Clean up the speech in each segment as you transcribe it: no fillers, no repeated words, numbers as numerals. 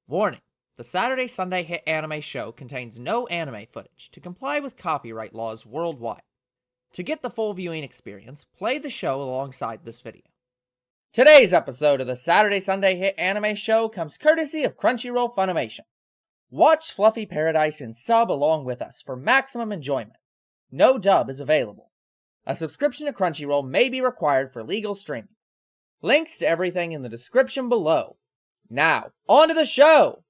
Warning: the Saturday Sunday Hit anime show contains no anime footage to comply with copyright laws worldwide. To get the full viewing experience, play the show alongside this video. Today's episode of the Saturday Sunday Hit anime show comes courtesy of Crunchyroll Funimation. Watch Fluffy Paradise and sub along with us for maximum enjoyment. No dub is available. A subscription to Crunchyroll may be required for legal streaming. Links to everything in the description below. Now, on to the show!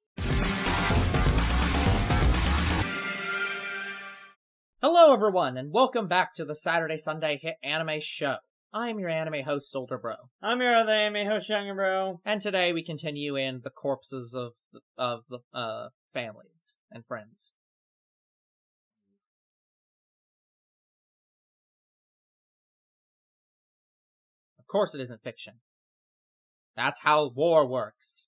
Hello everyone, and welcome back to the Saturday Sunday Hit anime show. I'm your anime host, Older Bro. I'm your other anime host, Younger Bro. And today we continue in the corpses of the families and friends. Of course it isn't fiction. That's how war works.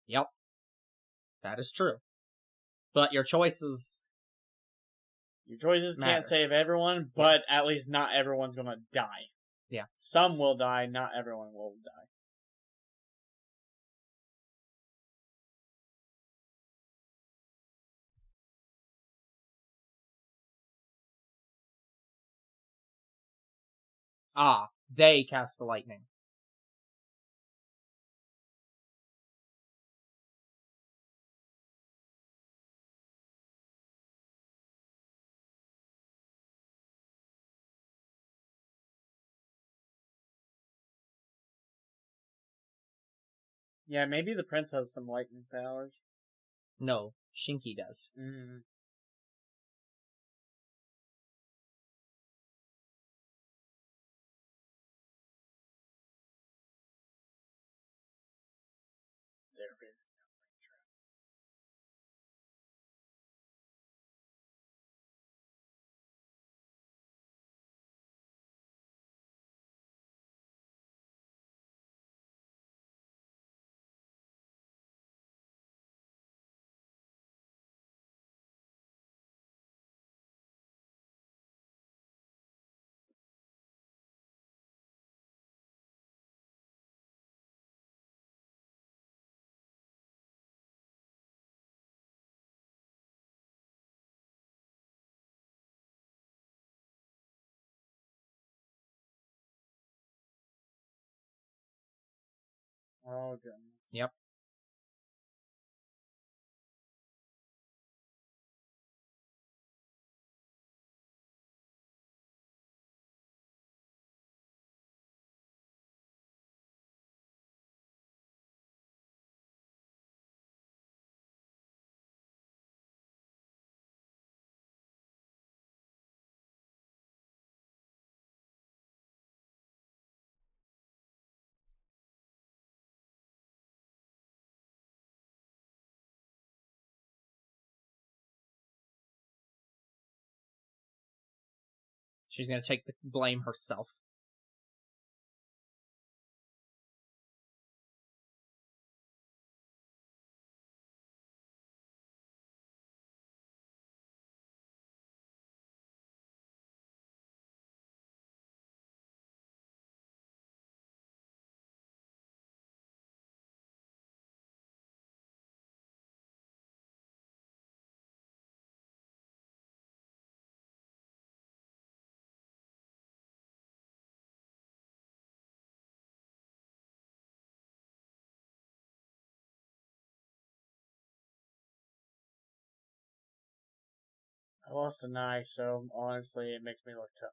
Yep. That is true. But your choices... Your choices matter. can't save everyone, but at least not everyone's gonna die. Yeah. Some will die, not everyone will die. Ah, they cast the lightning. Yeah, maybe the prince has some lightning powers. No, Shinky does. There is no trap. Oh, goodness. Yep. She's gonna take the blame herself. I lost an eye, so honestly, it makes me look tougher.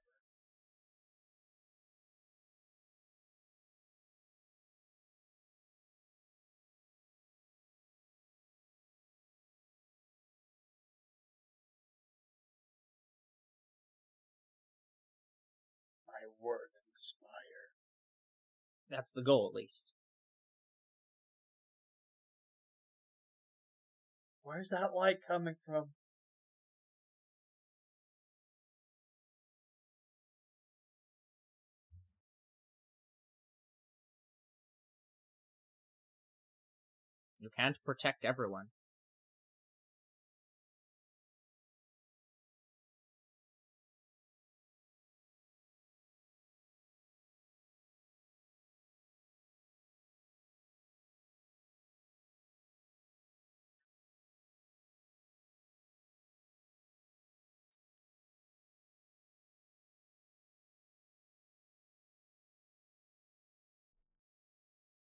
My words inspire. That's the goal, at least. Where's that light coming from? You can't protect everyone.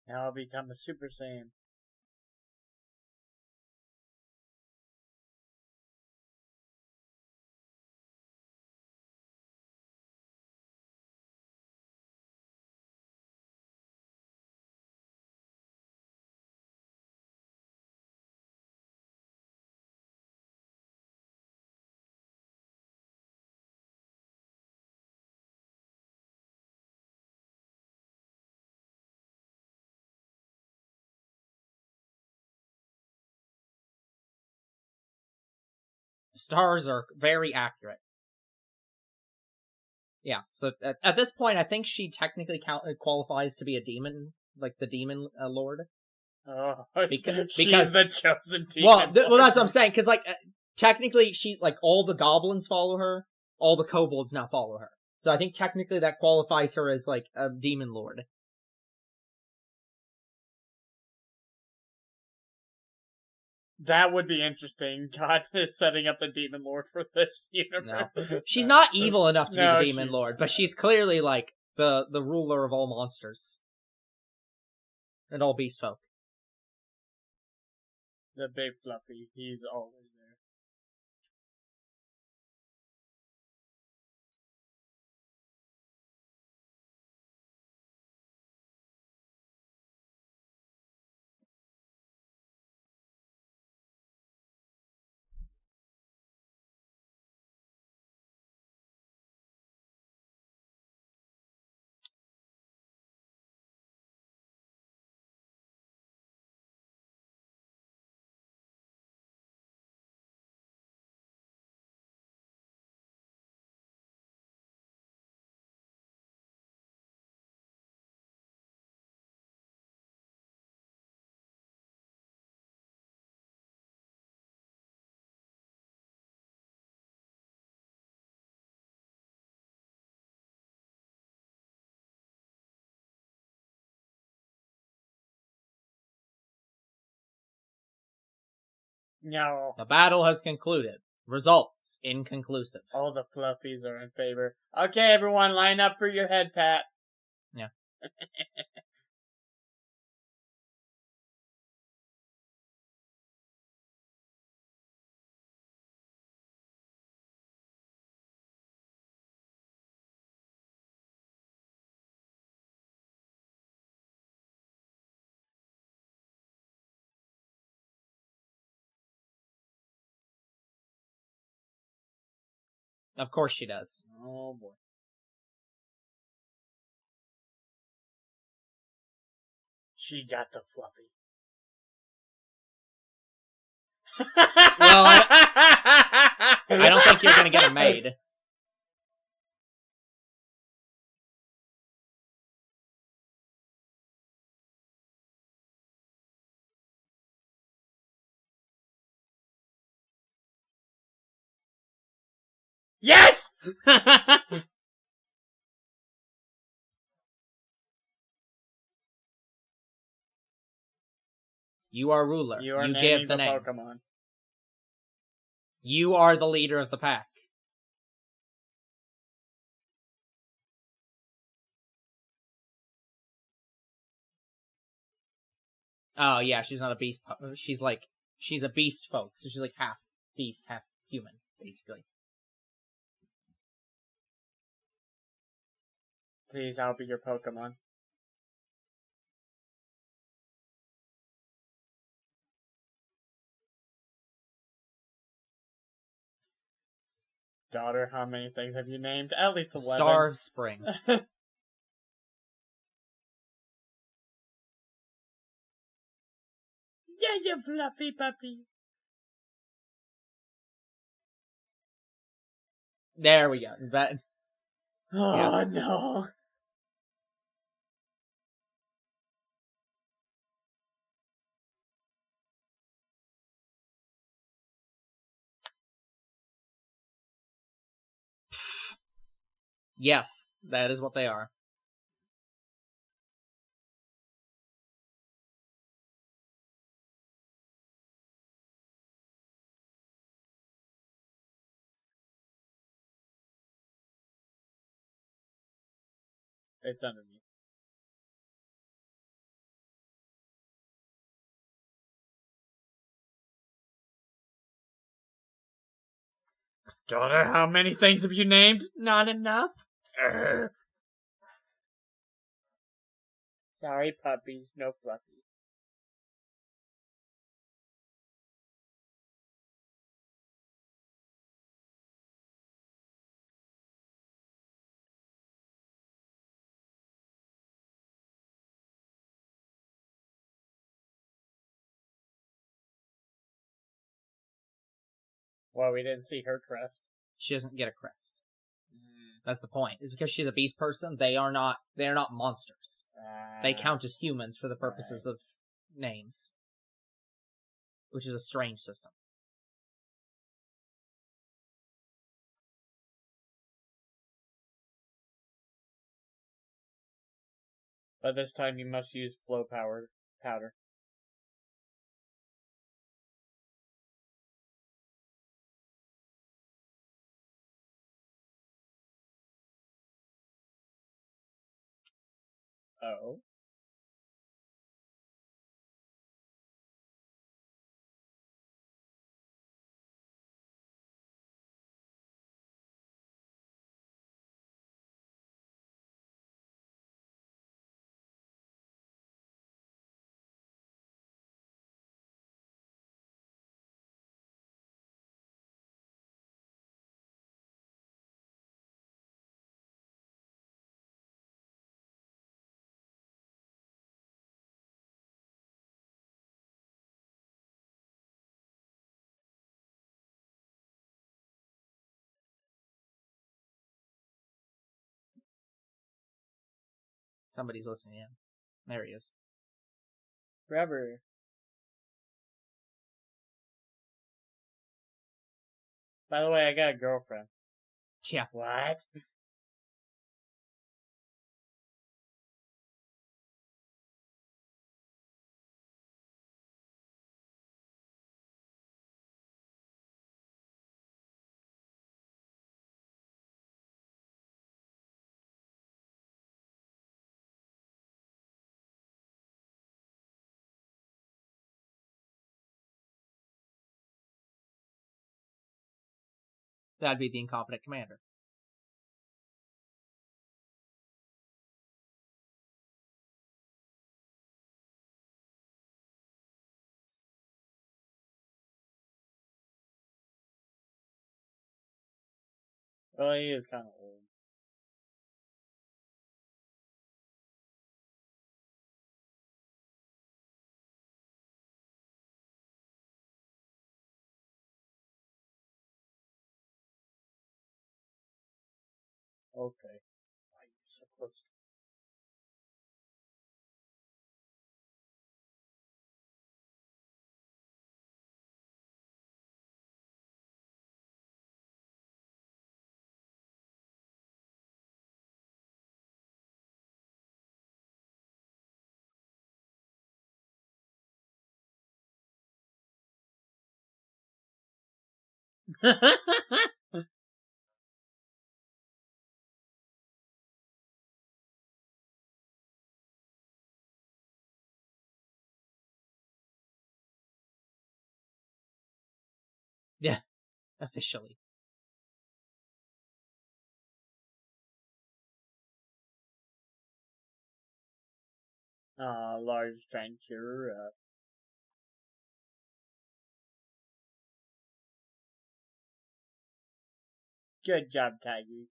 Now I'll become a Super Saiyan. The stars are very accurate. Yeah, so at this point, I think she technically qualifies to be a demon, like the demon lord. Oh, Because she's the chosen demon. Well, that's what I'm saying. Because technically, she all the goblins follow her, all the kobolds now follow her. So I think technically that qualifies her as like a demon lord. That would be interesting. God is setting up the demon lord for this universe. No, she's not evil enough to be the demon she's lord, but she's clearly like the ruler of all monsters and all beast folk. The big fluffy. He's always there. No. The battle has concluded. Results inconclusive. All the fluffies are in favor. Okay, everyone, line up for your head pat. Yeah. Of course she does. Oh boy. She got the fluffy. Well, I don't think you're gonna get her made. Yes! You are ruler. You are You naming give the name. Pokemon. You are the leader of the pack. Oh yeah, she's not a beast. She's a beast folk, so she's like half beast, half human, basically. Please, I'll be your Pokemon. Daughter, how many things have you named? At least 11. Star of Spring. Yeah, you fluffy puppy. There we go. Oh, Yeah. no. Yes, that is what they are. It's underneath. Daughter, how many things have you named? Not enough? Urgh. Sorry, puppies. No Fluffy. Well, we didn't see her crest. She doesn't get a crest. That's the point. It's because she's a beast person. They are not monsters. They count as humans for the purposes of names, which is a strange system. But this time you must use flow powder. Oh. Somebody's listening in. There he is. Grab her. By the way, I got a girlfriend. Yeah. What? That'd be the incompetent commander. Well, he is kind of old. Okay. Why are you so close to Yeah, officially. Large trying to cheer her up. Good job, Tiger.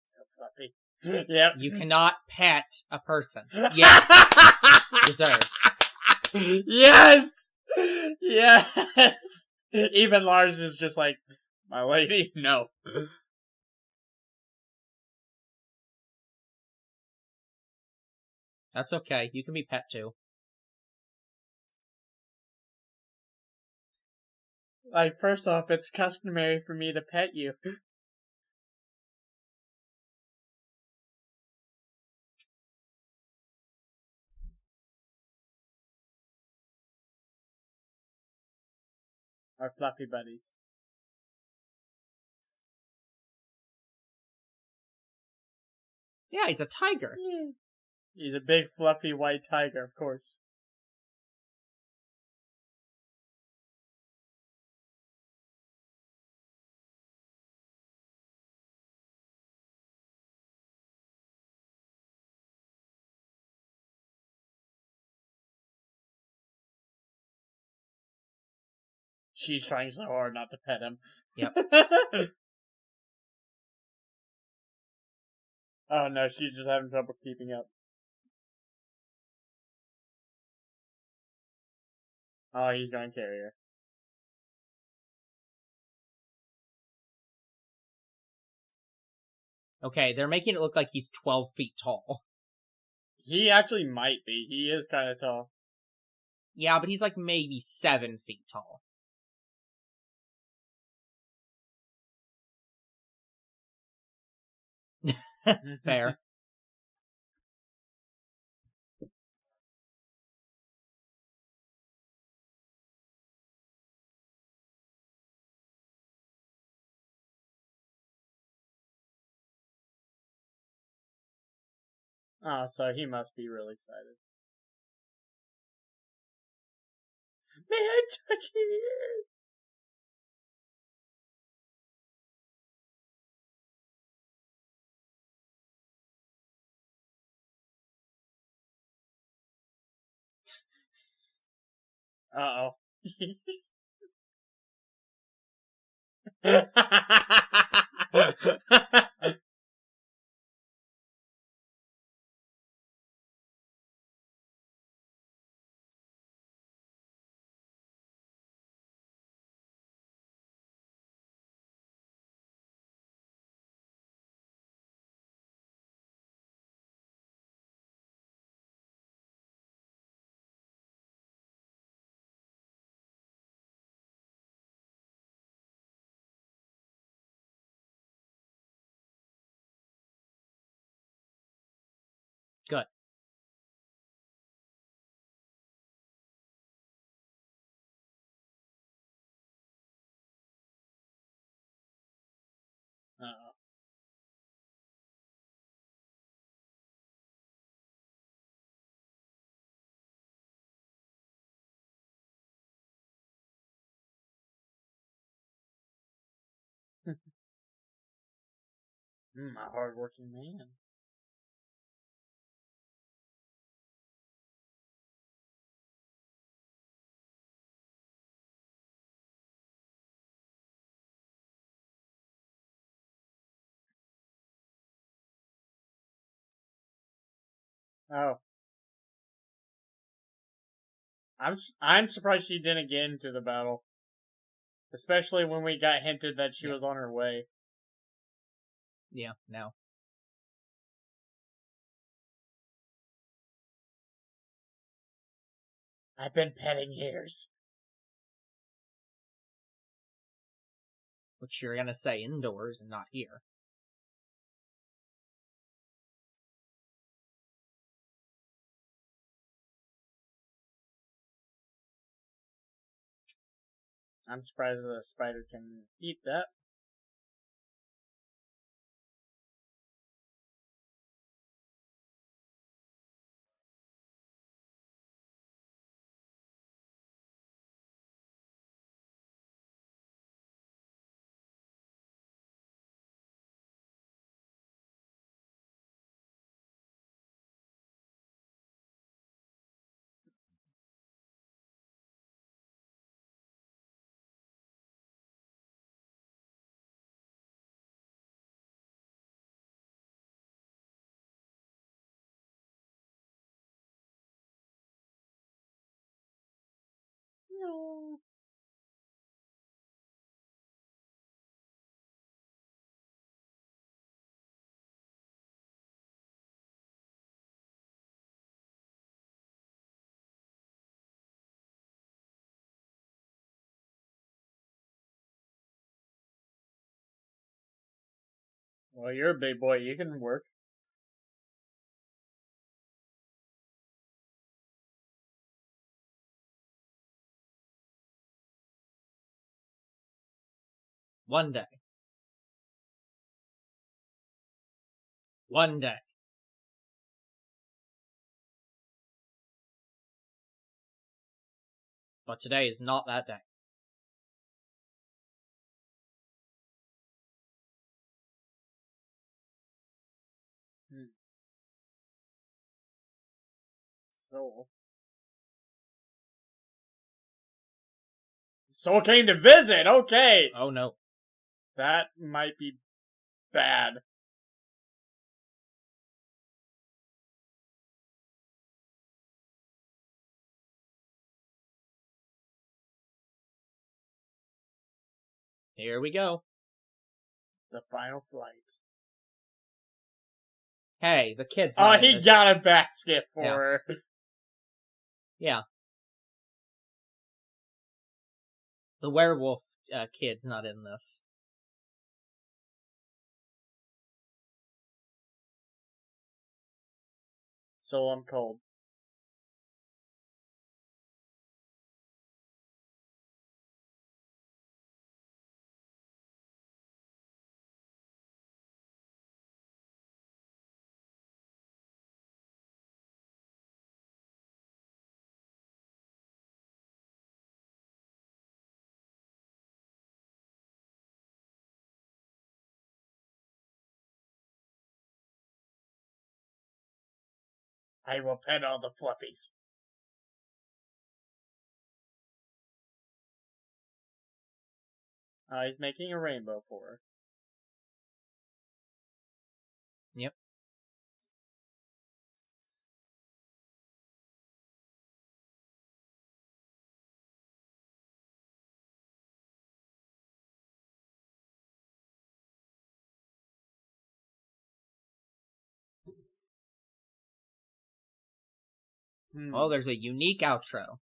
So fluffy. Yep. You cannot pet a person. Yeah. Deserved. Yes! Yes! Even Lars is just like, my lady, no. That's okay. You can be pet too. Like, first off, it's customary for me to pet you. Our fluffy buddies. Yeah, he's a tiger. Yeah. He's a big, fluffy, white tiger, of course. She's trying so hard not to pet him. Yep. Oh no, she's just having trouble keeping up. Oh, he's gonna carry her. Okay, they're making it look like he's 12 feet tall. He actually might be. He is kind of tall. Yeah, but he's like maybe 7 feet tall. Fair. Oh, so he must be really excited. May I touch you? Uh oh. Good. Uh-oh. A hardworking man. Oh, I'm surprised she didn't get into the battle, especially when we got hinted that she was on her way. Yeah, no. I've been petting ears. Which you're gonna say indoors and not here. I'm surprised a spider can eat that. No. Well, you're a big boy. You can work. One day. One day. But today is not that day. Soul came to visit. Okay, Oh no. that might be bad. Here we go. The final flight. Hey, the kid's Oh, not in he this. got a basket for Yeah. her. Yeah. The werewolf kid's not in this. So I'm cold. I will pet all the fluffies. He's making a rainbow for her. Yep. Well, there's a unique outro.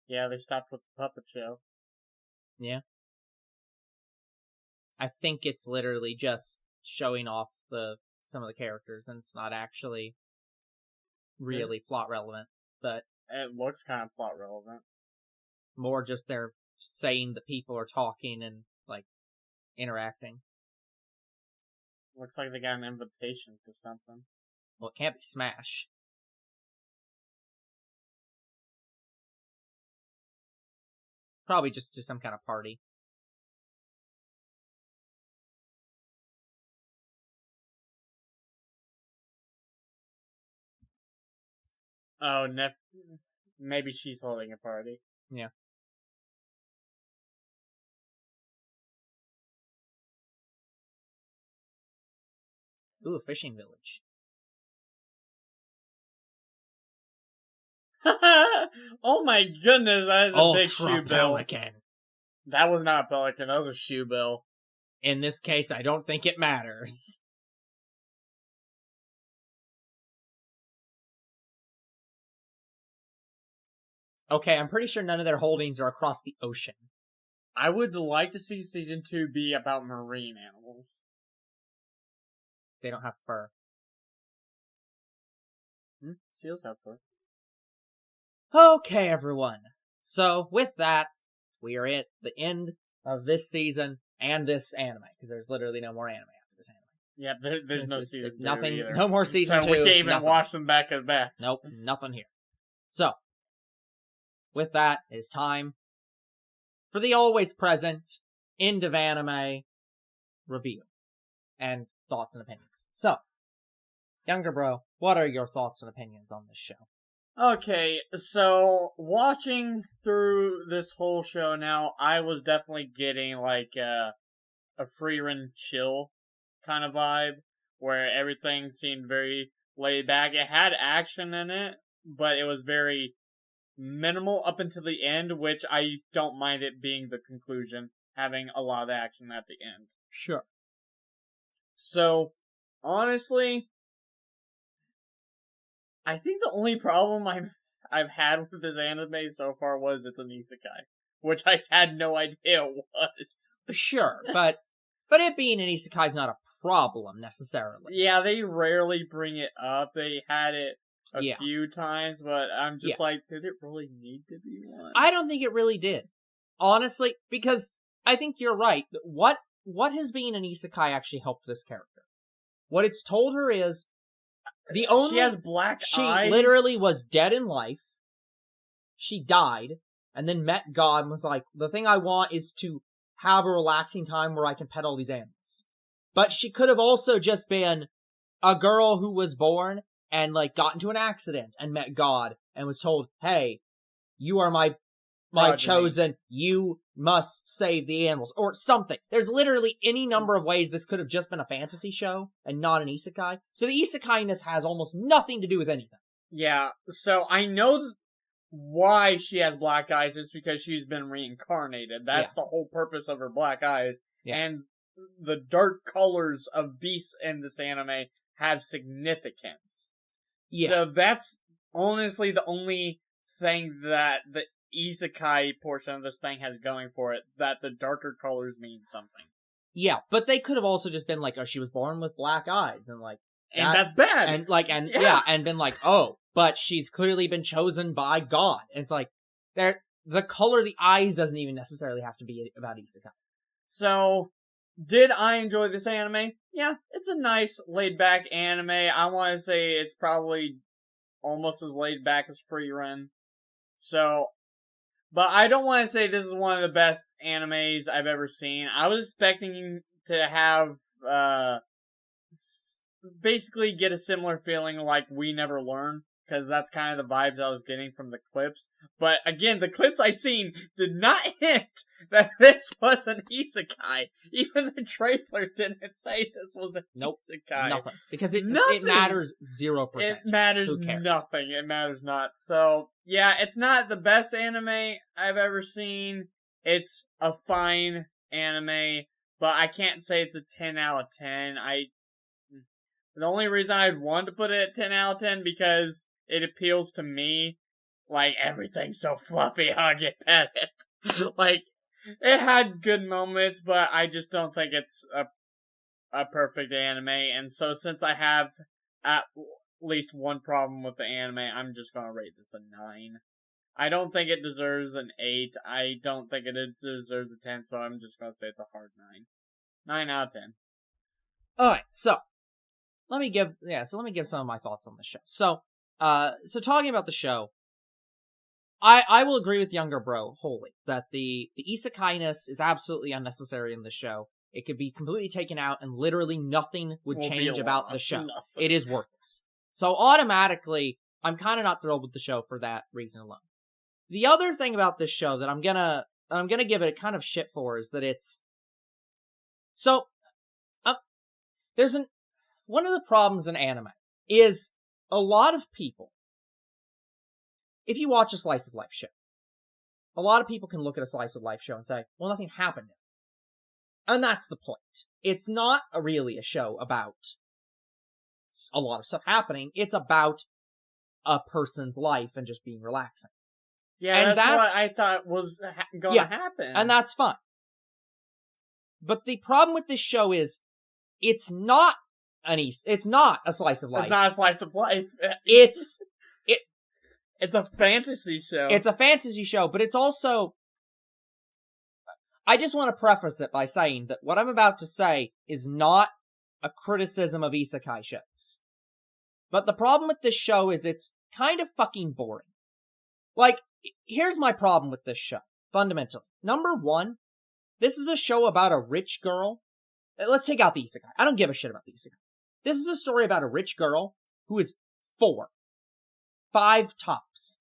Yeah, they stopped with the puppet show. Yeah. I think it's literally just showing off some of the characters, and it's not actually really plot relevant, but It looks kind of plot relevant. more just they're saying the people are talking and, like, interacting. Looks like they got an invitation to something. Well, it can't be Smash. Probably just to some kind of party. Oh, maybe she's holding a party. Yeah. Ooh, a fishing village. Oh my goodness, that is a big Ultra shoe bill. Pelican. That was not a pelican, that was a shoe bill. In this case, I don't think it matters. Okay, I'm pretty sure none of their holdings are across the ocean. I would like to see season 2 be about marine animals. They don't have fur. Seals have fur. Okay, everyone. So, with that, we are at the end of this season and this anime, because there's literally no more anime after this anime. Yeah, there's no season 2 nothing, either. no more season 2. So we can't even nothing. watch them back to back. Nope, nothing here. So, with that, it's time for the always present end of anime review and thoughts and opinions. So, Younger Bro, what are your thoughts and opinions on this show? Okay, so watching through this whole show now, I was definitely getting like a free run chill kind of vibe where everything seemed very laid back. It had action in it, but it was very minimal up until the end, which I don't mind it being the conclusion, having a lot of action at the end. Sure. So, honestly, I think the only problem I've had with this anime so far was it's an isekai, which I had no idea it was. Sure, but it being an isekai is not a problem necessarily. Yeah, they rarely bring it up. They had it a Yeah. few times, but I'm just Yeah. like, did it really need to be one? I don't think it really did. Honestly, because I think you're right. What has being an isekai actually helped this character? What it's told her is She has black eyes. She literally was dead in life. She died, and then met God and was like, the thing I want is to have a relaxing time where I can pet all these animals. But she could have also just been a girl who was born and like got into an accident and met God and was told, hey, you are my chosen, you must save the animals, or something. There's literally any number of ways this could have just been a fantasy show and not an isekai. So the isekai-ness has almost nothing to do with anything. Yeah, so I know why she has black eyes is because she's been reincarnated. That's the whole purpose of her black eyes. Yeah. And the dark colors of beasts in this anime have significance. Yeah. So that's honestly the only thing that the isekai portion of this thing has going for it, that the darker colors mean something. Yeah, but they could have also just been like, oh, she was born with black eyes, and like, and that's bad. And like, and been like, oh, but she's clearly been chosen by God. And it's like, the color of the eyes doesn't even necessarily have to be about isekai. So, did I enjoy this anime? Yeah, it's a nice laid back anime. I want to say it's probably almost as laid back as Free Run. So, but I don't want to say this is one of the best animes I've ever seen. I was expecting to have, basically get a similar feeling like We Never Learn, because that's kind of the vibes I was getting from the clips. But again, the clips I seen did not hint that this was an isekai. Even the trailer didn't say this was an isekai. Nothing. Because it matters 0%. It matters nothing. It matters not. So, yeah, it's not the best anime I've ever seen. It's a fine anime, but I can't say it's a 10 out of 10. The only reason I'd want to put it at 10 out of 10 because it appeals to me. Like, everything's so fluffy, I get pet it. Like, it had good moments, but I just don't think it's a perfect anime. And so since I have at least one problem with the anime, I'm just gonna rate this a 9. I don't think it deserves an 8. I don't think it deserves a 10, so I'm just gonna say it's a hard 9. 9 out of 10. Alright, so let me give some of my thoughts on the show. So talking about the show, I will agree with Younger Bro wholly that the isekai-ness is absolutely unnecessary in the show. It could be completely taken out and literally nothing would change about the show. Nothing. It is worthless. So automatically, I'm kind of not thrilled with the show for that reason alone. The other thing about this show that I'm gonna give it kind of shit for is that it's so one of the problems in anime is a lot of people, if you watch a slice of life show, a lot of people can look at a slice of life show and say, well, nothing happened. And that's the point. It's not really a show about a lot of stuff happening. It's about a person's life and just being relaxing. Yeah, and that's what I thought was going to happen. And that's fine. But the problem with this show is, it's not a slice of life. It's not a slice of life. It's a fantasy show. It's a fantasy show, but it's also... I just want to preface it by saying that what I'm about to say is not a criticism of isekai shows. But the problem with this show is it's kind of fucking boring. Like, here's my problem with this show, fundamentally. Number one, this is a show about a rich girl. Let's take out the isekai. I don't give a shit about the isekai. This is a story about a rich girl who is 5 tops.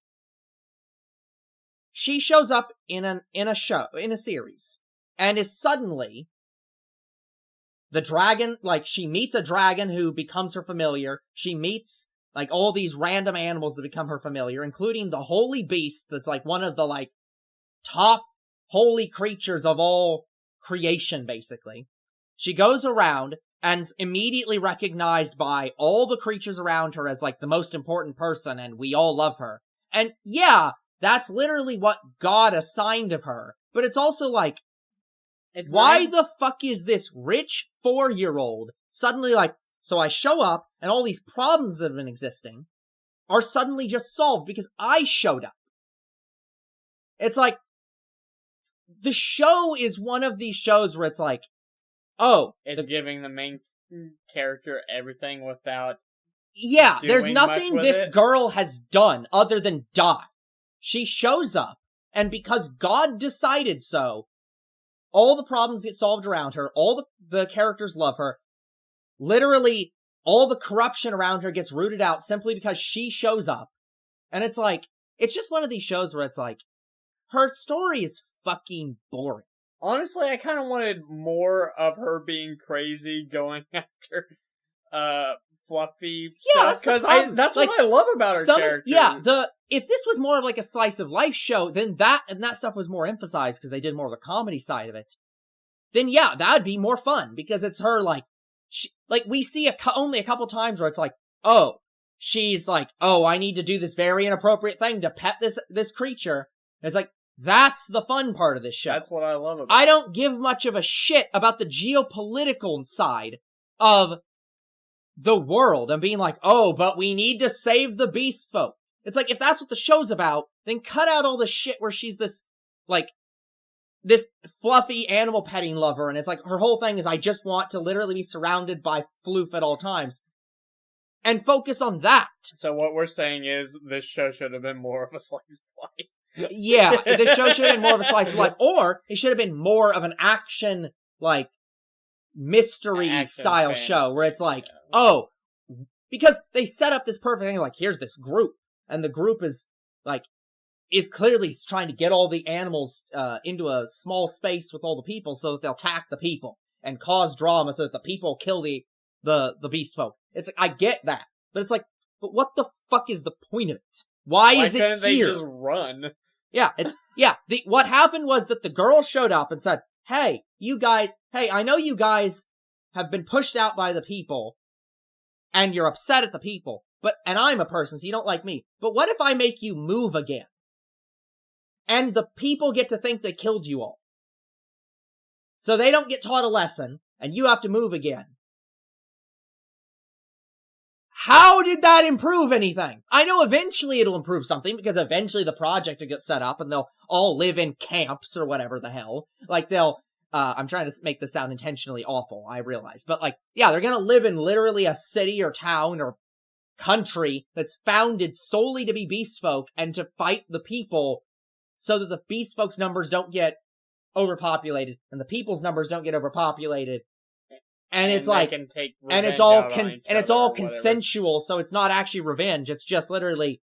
She shows up in a series, and is suddenly the dragon, like, she meets a dragon who becomes her familiar. She meets, like, all these random animals that become her familiar, including the holy beast that's, like, one of the, like, top holy creatures of all creation, basically. She goes around and's immediately recognized by all the creatures around her as, like, the most important person, and we all love her. And, yeah, that's literally what God assigned of her. But it's also like, why the fuck is this rich 4-year-old suddenly like, so I show up, and all these problems that have been existing, are suddenly just solved because I showed up. It's like, the show is one of these shows where it's like, oh. It's giving the main character everything without Yeah, there's doing nothing much with this it. girl has done other than die. She shows up, and because God decided so, all the problems get solved around her, all the characters love her, literally all the corruption around her gets rooted out simply because she shows up. And it's like, it's just one of these shows where it's like, her story is fucking boring. Honestly, I kind of wanted more of her being crazy, going after fluffy stuff, because that's like, what I love about her character. Yeah, if this was more of like a slice of life show, then that stuff was more emphasized because they did more of the comedy side of it. Then yeah, that'd be more fun because it's her like, we see only a couple times where it's like, oh, she's like, oh, I need to do this very inappropriate thing to pet this creature. And it's like, that's the fun part of this show. That's what I love about it. I don't give much of a shit about the geopolitical side of the world and being like, oh, but we need to save the beast folk. It's like, if that's what the show's about, then cut out all the shit where she's this fluffy animal petting lover, and it's like, her whole thing is, I just want to literally be surrounded by floof at all times. And focus on that. So what we're saying is, this show should have been more of a slice of life. Yeah, this show should have been more of a slice of life, or it should have been more of an action, mystery-style show, where it's like, oh, because they set up this perfect thing, like, here's this group, and the group is clearly trying to get all the animals into a small space with all the people so that they'll attack the people, and cause drama so that the people kill the beast folk. It's like, I get that, but it's like, but what the fuck is the point of it? Why is it here? Why couldn't they just run? Yeah, what happened was that the girl showed up and said, hey, I know you guys have been pushed out by the people, and you're upset at the people, and I'm a person, so you don't like me, but what if I make you move again? And the people get to think they killed you all. So they don't get taught a lesson, and you have to move again. How did that improve anything? I know eventually it'll improve something, because eventually the project will get set up, and they'll all live in camps or whatever the hell. I'm trying to make this sound intentionally awful, I realize. But they're gonna live in literally a city or town or country that's founded solely to be beast folk and to fight the people so that the beast folks' numbers don't get overpopulated and the people's numbers don't get overpopulated. And it's like, and it's all consensual, so it's not actually revenge. It's just literally,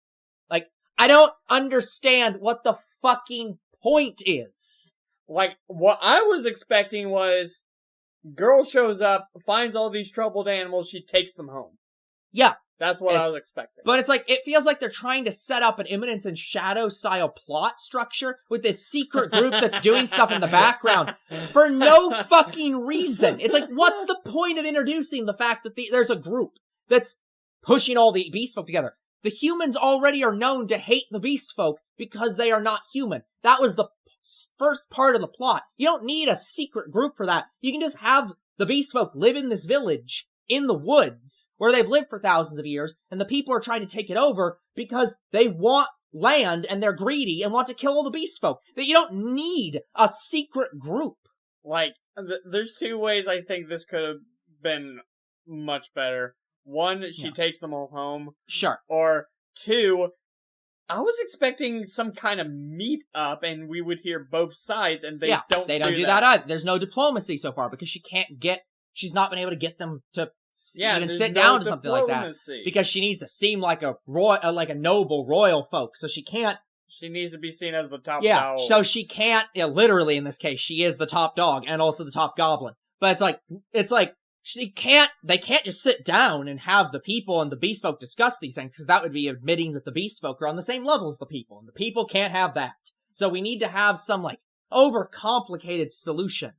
I don't understand what the fucking point is. What I was expecting was, girl shows up, finds all these troubled animals, she takes them home. Yeah. That's what I was expecting. But it's it feels like they're trying to set up an Imminence and Shadow style plot structure with this secret group that's doing stuff in the background for no fucking reason. It's what's the point of introducing the fact that there's a group that's pushing all the beast folk together? The humans already are known to hate the beast folk because they are not human. That was the first part of the plot. You don't need a secret group for that. You can just have the beast folk live in this village in the woods, where they've lived for thousands of years, and the people are trying to take it over because they want land and they're greedy and want to kill all the beast folk. That you don't need a secret group. There's two ways I think this could have been much better. One, she takes them all home. Sure. Or two, I was expecting some kind of meet up and we would hear both sides, and they don't do that either. There's no diplomacy so far because she's not been able to get them to even sit down to something like that, because she needs to seem like a noble royal folk. So she can't. She needs to be seen as the top dog. Yeah, so she can't. Literally in this case, she is the top dog and also the top goblin. But it's like she can't. They can't just sit down and have the people and the beast folk discuss these things, because that would be admitting that the beast folk are on the same level as the people, and the people can't have that. So we need to have some overcomplicated solution,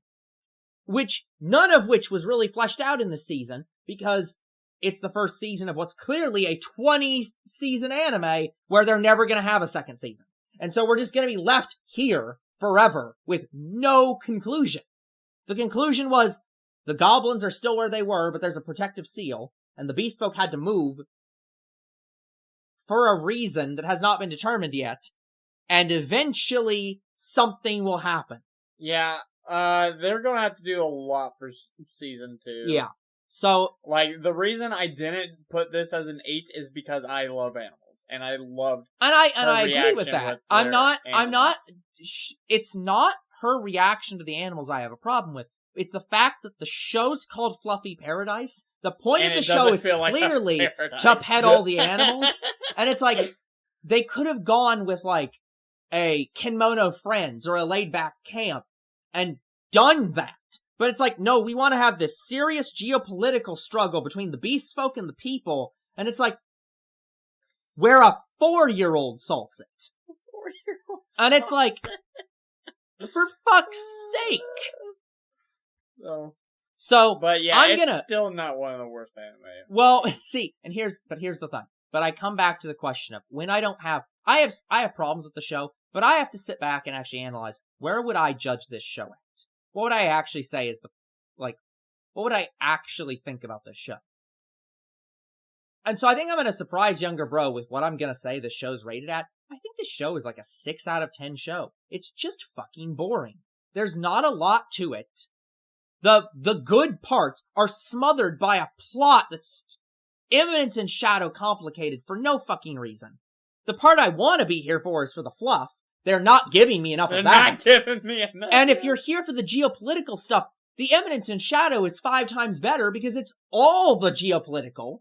none of which was really fleshed out in this season, because it's the first season of what's clearly a 20-season anime where they're never going to have a second season. And so we're just going to be left here forever with no conclusion. The conclusion was the goblins are still where they were, but there's a protective seal, and the beast folk had to move for a reason that has not been determined yet, and eventually something will happen. Yeah, they're gonna have to do a lot for season 2. Yeah. So, like, the reason I didn't put this as an 8 is because I love animals, and I loved and I agree with that. with I'm not, animals. it's not her reaction to the animals I have a problem with. It's the fact that the show's called Fluffy Paradise. The point And of the it show doesn't is feel like a clearly paradise. to pet all the animals. And it's like, they could have gone with like a Kimono Friends or a laid back camp and done that. But it's like, no, we want to have this serious geopolitical struggle between the beast folk and the people. And it's like, where a 4-year-old solves it. 4-year-old And it's like, for fuck's sake. So, but yeah, it's still not one of the worst anime. Well, see, here's the thing. But I come back to the question of when I have problems with the show, but I have to sit back and actually analyze, where would I judge this show at? What would I actually say is what would I actually think about this show? And so I think I'm going to surprise younger bro with what I'm going to say the show's rated at. I think this show is like a 6 out of 10 show. It's just fucking boring. There's not a lot to it. The good parts are smothered by a plot that's imminence and shadow complicated for no fucking reason. The part I want to be here for is for the fluff. They're not giving me enough of that. They're not giving me enough. And if you're here for the geopolitical stuff, the imminence and shadow is 5 times better because it's all the geopolitical.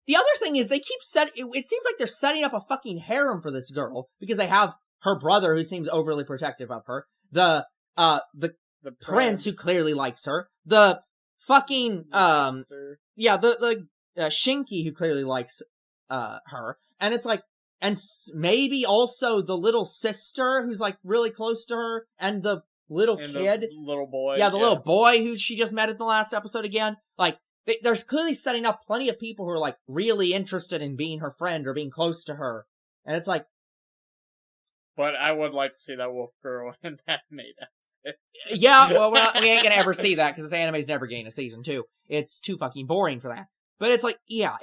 The other thing is it seems like they're setting up a fucking harem for this girl because they have her brother who seems overly protective of her. The prince who clearly likes her. The fucking, the Shinky who clearly likes, her. And it's like, and maybe also the little sister who's like really close to her, and the little kid. The little boy. Yeah, the little boy who she just met in the last episode again. Like, they're clearly setting up plenty of people who are like really interested in being her friend or being close to her. And it's like. But I would like to see that wolf girl in that made up. Yeah, well, we ain't gonna ever see that because this anime's never getting a season 2. It's too fucking boring for that. But it's like, I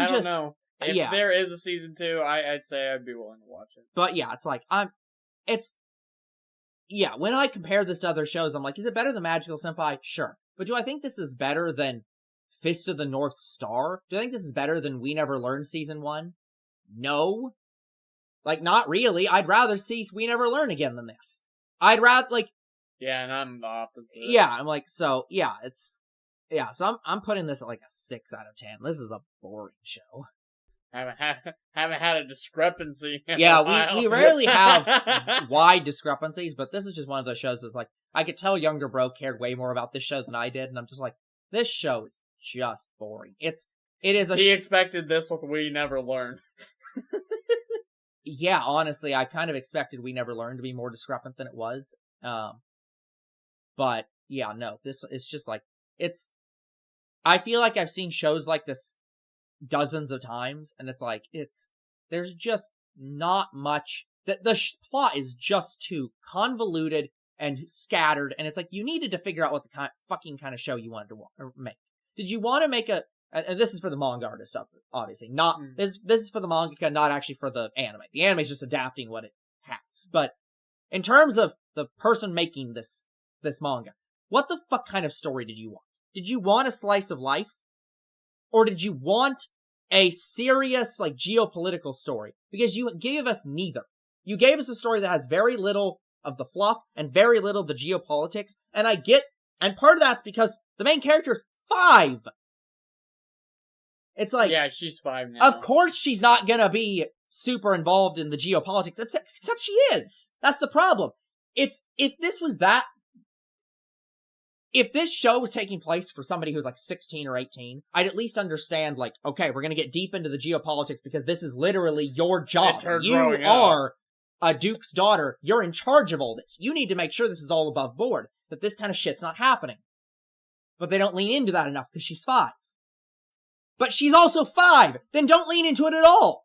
don't know. If there is a season 2, I'd say I'd be willing to watch it. But yeah, it's like, when I compare this to other shows, I'm like, is it better than Magical Senpai? Sure. But do I think this is better than Fist of the North Star? Do I think this is better than We Never Learned Season 1? No. Like, not really. I'd rather see We Never Learn again than this. I'd rather, like... Yeah, and I'm the opposite. Yeah, I'm like, so, yeah, it's... Yeah, so I'm putting this at like a 6 out of 10. This is a boring show. Haven't had a discrepancy. Yeah, we rarely have wide discrepancies, but this is just one of those shows that's like, I could tell younger bro cared way more about this show than I did, and I'm just like, this show is just boring. It is a... He expected this with We Never Learn. Yeah, honestly, I kind of expected We Never Learned to be more discrepant than it was. But, yeah, no, this is just like, I feel like I've seen shows like this dozens of times, and it's like, there's just not much, the plot is just too convoluted and scattered, and it's like, you needed to figure out what the fucking kind of show you wanted to make. Did you want to make and this is for the manga artist, obviously, not, this is for the mangaka, not actually for the anime. The anime is just adapting what it has, but in terms of the person making this manga, what the fuck kind of story did you want? Did you want a slice of life? Or did you want a serious, like, geopolitical story? Because you gave us neither. You gave us a story that has very little of the fluff and very little of the geopolitics, and and part of that's because the main character is 5! It's like... Yeah, she's 5 now. Of course she's not gonna be super involved in the geopolitics, except she is! That's the problem. If this show was taking place for somebody who's like 16 or 18, I'd at least understand, like, okay, we're gonna get deep into the geopolitics because this is literally your job. It's her You growing are up. a duke's daughter. You're in charge of all this. You need to make sure this is all above board, that this kind of shit's not happening. But they don't lean into that enough because she's 5. But she's also 5! Then don't lean into it at all!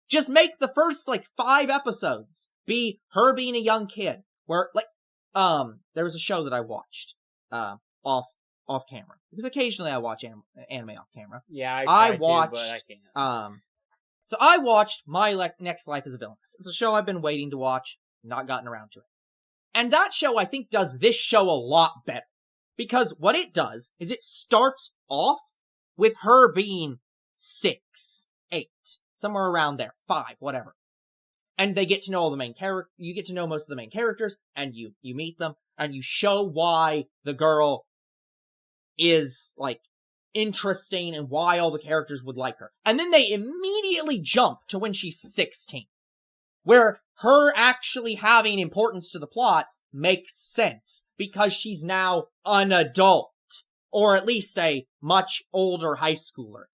Just make the first, like, 5 episodes be her being a young kid. Where, like, there was a show that I watched, off off camera. Because occasionally I watch anime off camera. Yeah, I watched, but I can't. So I watched My Next Life as a Villainess. It's a show I've been waiting to watch, not gotten around to it. And that show, I think, does this show a lot better. Because what it does is it starts off with her being 6, 8, somewhere around there, 5, whatever. And they get to know all the main characters. You get to know most of the main characters, and you meet them, and you show why the girl is, like, interesting and why all the characters would like her. And then they immediately jump to when she's 16, where her actually having importance to the plot makes sense because she's now an adult, or at least a much older high schooler.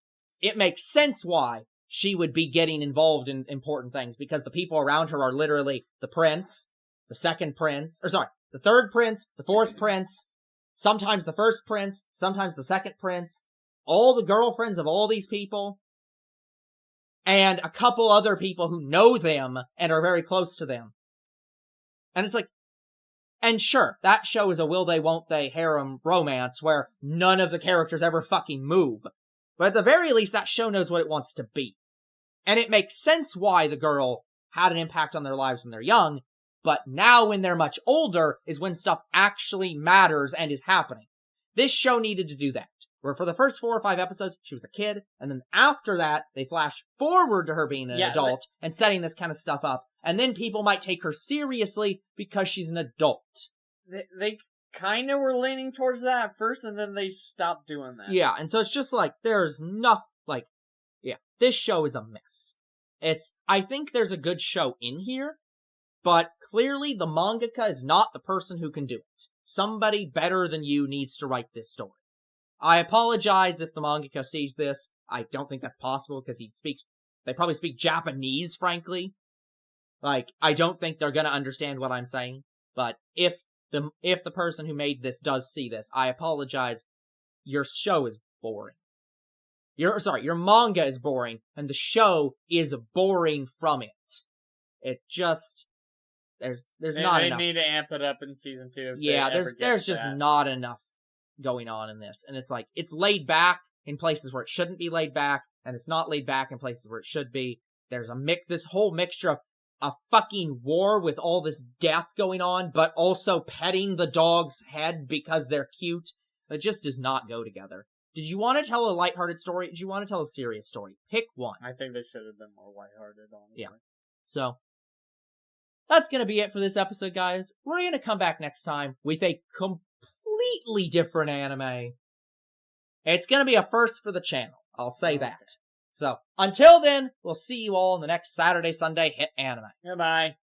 It makes sense why she would be getting involved in important things because the people around her are literally the prince, the second prince, the third prince, the fourth prince, sometimes the first prince, sometimes the second prince, all the girlfriends of all these people, and a couple other people who know them and are very close to them. And it's like, and sure, that show is a will they, won't they harem romance where none of the characters ever fucking move. But at the very least, that show knows what it wants to be. And it makes sense why the girl had an impact on their lives when they're young, but now when they're much older is when stuff actually matters and is happening. This show needed to do that. Where for the first 4 or 5 episodes, she was a kid, and then after that, they flash forward to her being an adult and setting this kind of stuff up, and then people might take her seriously because she's an adult. They kind of were leaning towards that at first, and then they stopped doing that. Yeah, and so it's just like, there's nothing, this show is a mess. I think there's a good show in here, but clearly the mangaka is not the person who can do it. Somebody better than you needs to write this story. I apologize if the mangaka sees this. I don't think that's possible because they probably speak Japanese, frankly. I don't think they're gonna understand what I'm saying. But if the person who made this does see this, I apologize. Your show is boring. Your manga is boring, and the show is boring from it. It just, there's not enough. They need to amp it up in season 2. Yeah, there's just not enough going on in this, and it's like, it's laid back in places where it shouldn't be laid back, and it's not laid back in places where it should be. There's this whole mixture of a fucking war with all this death going on, but also petting the dog's head because they're cute. It just does not go together. Did you want to tell a lighthearted story? Did you want to tell a serious story? Pick one. I think they should have been more lighthearted, honestly. Yeah. So, that's gonna be it for this episode, guys. We're gonna come back next time with a completely different anime. It's gonna be a first for the channel. I'll say that. So, until then, we'll see you all in the next Saturday, Sunday hit anime. Goodbye.